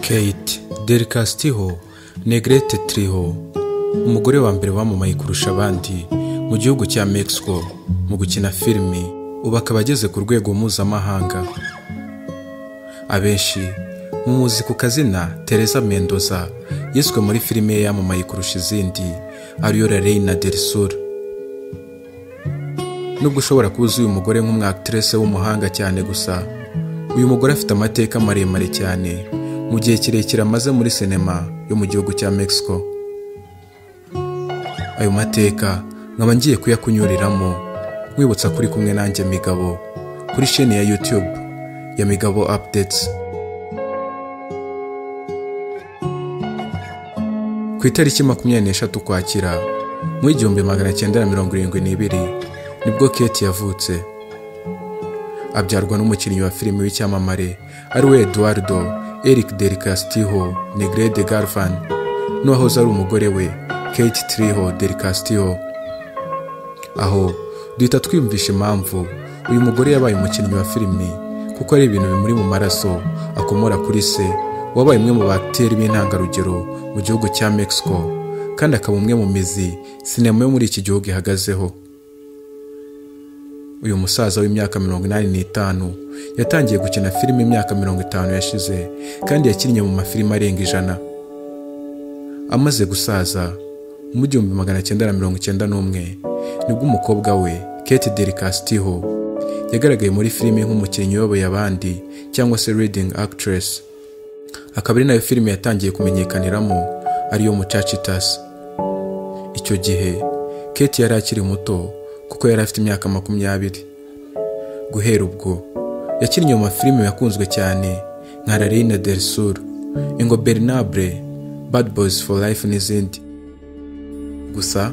Kate del Castillo Negrete Triho, umugore wa mbere wamamaye kurusha abandi mu gihugu cya Mexico mu gukina filimi, ubu akaba ageze ku rwego mpuzamahanga. Abenshi mumuzi ku kazina Teresa Mendoza, yiswe muri filime ye yamamaye kurusha izindi ariyo La Reina del Sur. Nubwo ushobora kuza uyu mugore nk'umwactress w'umuhanga cyane, gusa uyu mugore afite amateka maremare cyane mu gihe kirekire amaze muri sinema yo mu gihugu cya Mexico. Ayo mateka nkaba ngiye kuyakunyuriramo, wibutsa kuri kumwe nanjye Migabo kuri chaîne ya YouTube ya Migabo Updates. Ku itariki 23 Ukwakira mu 1972 nibwo Kate yavutse. Abyarwa n'umukinnyi wa filime w'icyamamare ariwe Eduardo Eric del Castillo Negre de Garfan, n'uwahoze ari umugore we Kate Triho del Castillo. Aho duhita twiyumvisha impamvu uyu mugore yabaye umukinnyi wa filime, kuko ari ibintu bimuri mu maraso akomora kuri se wabaye umwe mu bateri b'intangarugero mu gihugu cya Mexico, kandi akaba umwe mu mizi sinema yo muri iki gihugu ihagazeho. Uyu musaza w'imyaka 85 yatangiye gukina filime imyaka 50 yashize, kandi yakinnye mu mafilime arenga 100. Amaze gusaza mu 1991 nibwo umukobwa we Kate del Castillo yagaragaye muri filime nk'umukinnyi uyoboye abandi cyangwa se leading actress. Akaba ari nayo filime yatangiye kumenyekaniramo ariyo Muchachitas. Icyo gihe Kate yari akiri muto kuko yari afite imyaka 20. Guhera ubwo yakinnye mu mafilime yakunzwe cyane nka La Reina del Sur, Ingobernable, Bad Boys for Life n'izindi. Gusa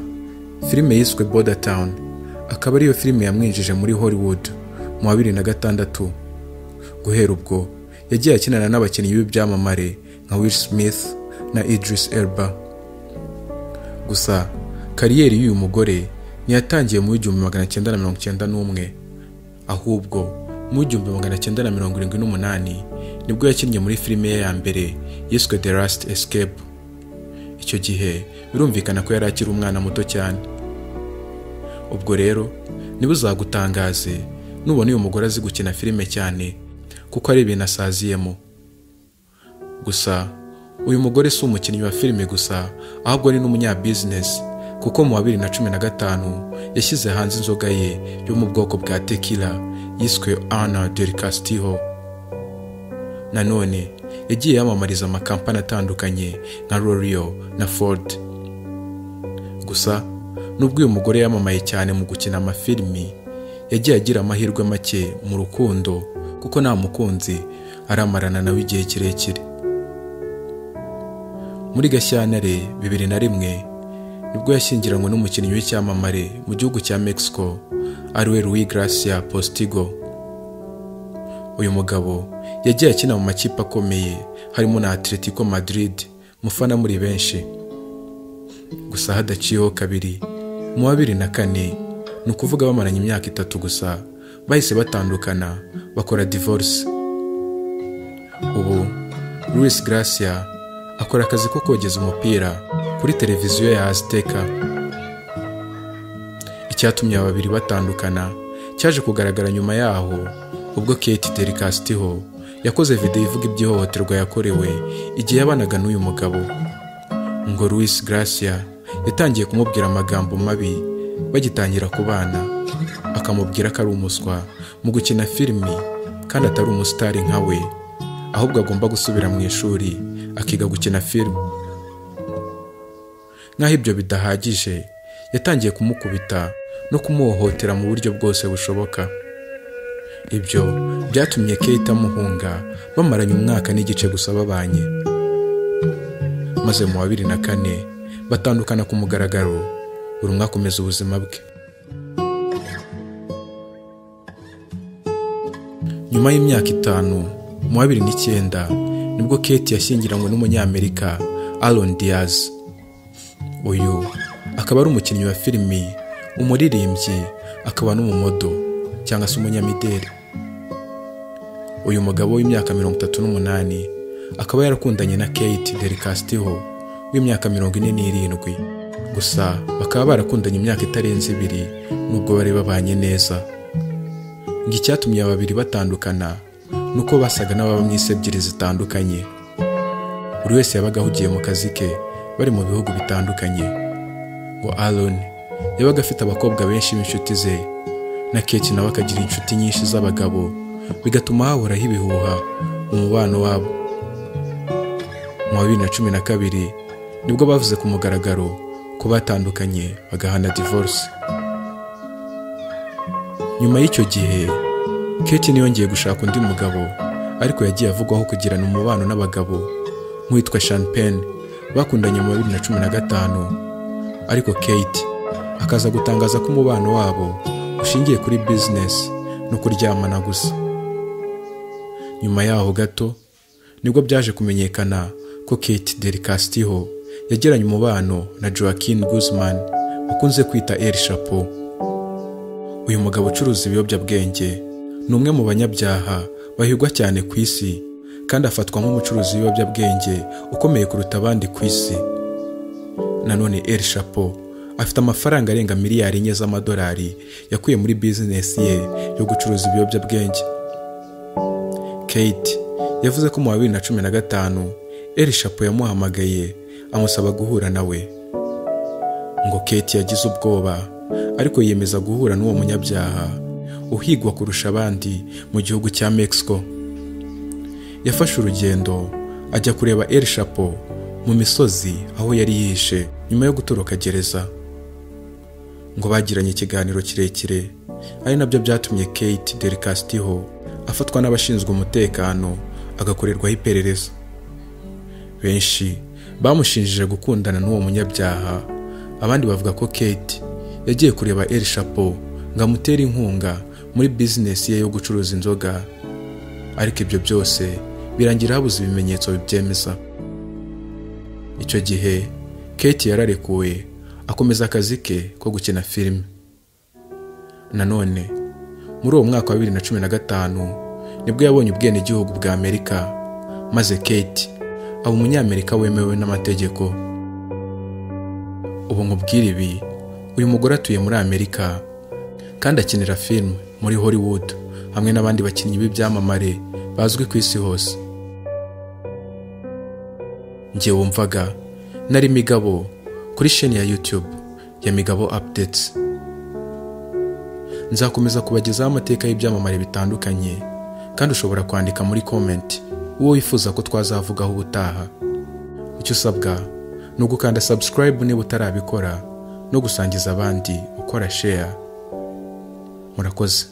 filime yiswe Border Town akaba ariyo filime yamwinjije muri Hollywood mu 2006. Guhera ubwo yagiye akinana n'abakinnyi b'ibyamamare nka Will Smith na Idris Elba. Gusa kariyeri y'uyu mugore ntiyatangiye mu 1991, ahubwo mu 1978 nibwo yakinnye muri filime ye ya mbere yiswe The Last Escape. Icyo gihe birumvikana ko yari akiri umwana muto cyane. Ubwo rero nibuzagutangaze nubona uyu mugore azi gukina filime cyane, kuko ari ibintu asaziyemo. Gusa uyu mugore si umukinnyi wa filime gusa, ahubwo ni n'umunyabusiness, kuko mu 2015 yashyize hanze inzoga ye yo mu bwoko bwa tequila yiswe Ana del Castillo. Nanone yagiye yamamariza amakampani atandukanye nka L'Oreal na Ford. Gusa nubwo uyu mugore yamamaye cyane mu gukina amafilimi, yagiye agira amahirwe make mu rukundo, kuko nta mukunzi aramarana nawe igihe kirekire. Muri Gashyantare 2001 nibwo yashyingiranywe n'umukinnyi w'icyamamare mu gihugu cya Mexico ariwe Luis Gracia Postigo. Uyu mugabo yagiye akina mu makipe akomeye harimo na Atletico Madrid, mufana muri benshi. Gusa hadaciyeho kabiri mu 2004, ni ukuvuga bamaranye imyaka 3 gusa, bahise batandukana bakora divorce. Ubu Luis Gracia akora akazi ko kogeza umupira kuri televiziyo ya Amateka. Icyatumye aba babiri batandukana cyaje kugaragara nyuma yaho, ubwo Kate del Castillo yakoze video ivuga iby'ihohoterwa yakorewe igihe yabanaga n'uyu mugabo. ngo Luis Gracia yatangiye kumubwira amagambo mabi bagitangira kubana, akamubwira ko ari umuswa mu gukina filimi kandi atari umusitari nka we, ahubwo agomba gusubira mu ishuri akiga gukina filimi. Nk'aho ibyo bidahagije, yatangiye kumukubita no kumuhohotera mu buryo bwose bushoboka. Ibyo byatumye Kate amuhunga, bamaranye umwaka n'igice gusa babanye. Maze mu wa 2004 batandukana ku mugaragaro, buri umwe akomeza ubuzima bwe. Nyuma y'imyaka 5, mu wa 2009 nibwo Kate yashyingiranywe n'umunyamerika Aaron Diaz. Uyu akaba ari umukinnyi wa filimi, umuririmbyi, akaba n'umumodo cyangwa se umunyamideli. Uyu mugabo w'imyaka 38 akaba yarakundanye na Kate del Castillo w'imyaka 47, gusa bakaba barakundanye imyaka itarenze 2 nubwo bari babanye neza. Ngicyatumye ababiri batandukana nuko basaga n'ababa mu isi ebyiri zitandukanye. Buri wese yabaga ahugiye mu kazi ke, bari mu bihugu bitandukanye. Ngo Aaron yabaga afite abakobwa benshi b'inshuti ze, na Kate nawe akagira inshuti nyinshi z'abagabo, bigatuma hahoraho ibihuha mu mubano wabo. Mu wa 2012 nibwo bavuze ku mugaragaro ko batandukanye bagahana divorce. Nyuma y'icyo gihe Kate ntiyongeye gushaka undi mugabo, ariko yagiye avugwaho kugirana umubano n'abagabo nk'uwitwa Champagne bakundanye mu wa 2015, ariko Kate akaza gutangaza ko umubano wabo ushingiye kuri business no kuryamana gusa. Nyuma yaho gato nibwo byaje kumenyekana ko Kate del Castillo yagiranye umubano na Joaquin Guzman bakunze kwita El Chapo. Uyu mugabo ucuruza ibiyobyabwenge ni umwe mu banyabyaha bahigwa cyane ku isi, kandi afatwa nk'umucuruzi w'ibiyobyabwenge ukomeye kuruta abandi ku isi. Nanone El Chapo afite amafaranga arenga miliyari 4 z'amadolari yakuye muri business ye yo gucuruza ibiyobyabwenge. Kate yavuze ko mu wa 2015 El Chapo yamuhamagaye amusaba guhura nawe. Ngo Kate yagize ubwoba, ariko yiyemeza guhura n'uwo munyabyaha uhigwa kurusha abandi mu gihugu cya Mexico. Yafashe urugendo ajya kureba El Chapo mu misozi aho yari yishe nyuma yo gutoroka gereza. Ngo bagiranye ikiganiro kirekire, ari nabyo byatumye Kate del Castillo afatwa n'abashinzwe umutekano agakorerwaho iperereza. Benshi bamushinjije gukundana n'uwo munyabyaha, abandi bavuga ko Kate yagiye kureba El Chapo ngo amutere inkunga muri business ye yo gucuruza inzoga, ariko ibyo byose birangira habuze ibimenyetso bibyemeza. Icyo gihe Kate yararekuwe akomeza akazi ke ko gukina filime. Nanone muri uwo mwaka wa 2015 nibwo yabonye ubwenegihugu bwa Amerika, maze Kate aba umunyamerika wemewe n'amategeko. Ubu nkubwira ibi, uyu mugore atuye muri Amerika kandi akinira filime muri Hollywood hamwe n'abandi bakinnyi b'ibyamamare bazwi ku isi hose. Njye wumvaga nari Migabo kuri chaîne ya YouTube ya Migabo Updates. Nzakomeza kubagezaho amateka y'ibyamamare bitandukanye, kandi ushobora kwandika muri comment uwo wifuza ko twazavugaho ubutaha. Icyo usabwa ni ugukanda subscribe niba utarabikora, no gusangiza abandi ukora share. Murakoze.